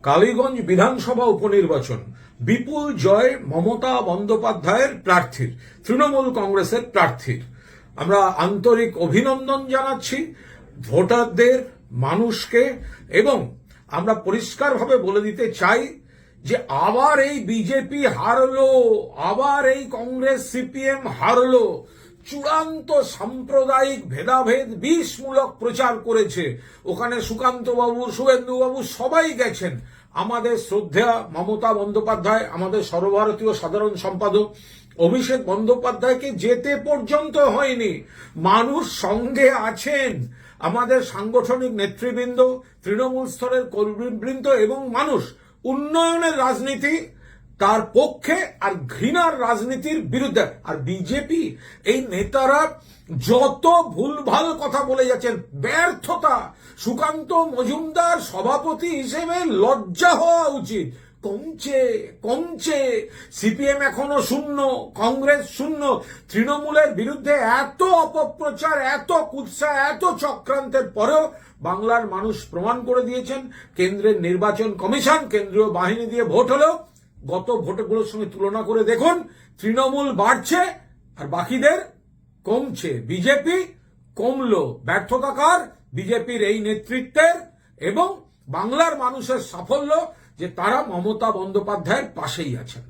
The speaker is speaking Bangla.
কালীগঞ্জ বিধানসভা উপনির্বাচন বিপুল জয় মমতা বন্দ্যোপাধ্যায়ের প্রার্থীর, তৃণমূল কংগ্রেসের প্রার্থীর। আমরা আন্তরিক অভিনন্দন জানাচ্ছি ভোটারদের, মানুষকে, এবং আমরা পরিষ্কারভাবে বলে দিতে চাই যে আবার এই বিজেপি হারলো, আবার এই কংগ্রেস সিপিএম হারলো। চূড়ান্ত সাম্প্রদায়িক ভেদাভেদ বিষমূলক প্রচার করেছে। ওখানে সুকান্ত বাবু, শুভেন্দু বাবু সবাই গেছেন। আমাদের শ্রদ্ধেয়া মমতা বন্দ্যোপাধ্যায়, আমাদের সর্বভারতীয় সাধারণ সম্পাদক অভিষেক বন্দ্যোপাধ্যায়কে যেতে পর্যন্ত হয়নি। মানুষ সঙ্গে আছেন, আমাদের সাংগঠনিক নেতৃবৃন্দ, তৃণমূল স্তরের কর্মীবৃন্দ এবং মানুষ উন্নয়নের রাজনীতি তার পক্ষে আর ঘৃণার রাজনীতির বিরুদ্ধে। আর বিজেপি এই নেতারা যত ভুলভাল কথা বলে যাচ্ছেন, ব্যর্থতা। সুকান্ত মজুমদার সভাপতি হিসেবে লজ্জা হওয়া উচিত। কমছে সিপিএম এখনো শূন্য, কংগ্রেস শূন্য। তৃণমূলের বিরুদ্ধে এত অপপ্রচার, এত কুৎসা, এত চক্রান্তের পরেও বাংলার মানুষ প্রমাণ করে দিয়েছেন। কেন্দ্রের নির্বাচন কমিশন, কেন্দ্রীয় বাহিনী দিয়ে ভোট হলেও গত ভোটগুলোর সঙ্গে তুলনা করে দেখুন, তৃণমূল বাড়ছে আর বাকিদের কমছে। বিজেপি কমলো। ব্যর্থতা কার? বিজেপির এই নেতৃত্বের এবং বাংলার মানুষের সাফল্য যে তারা মমতা বন্দ্যোপাধ্যায়ের পাশেই আছেন।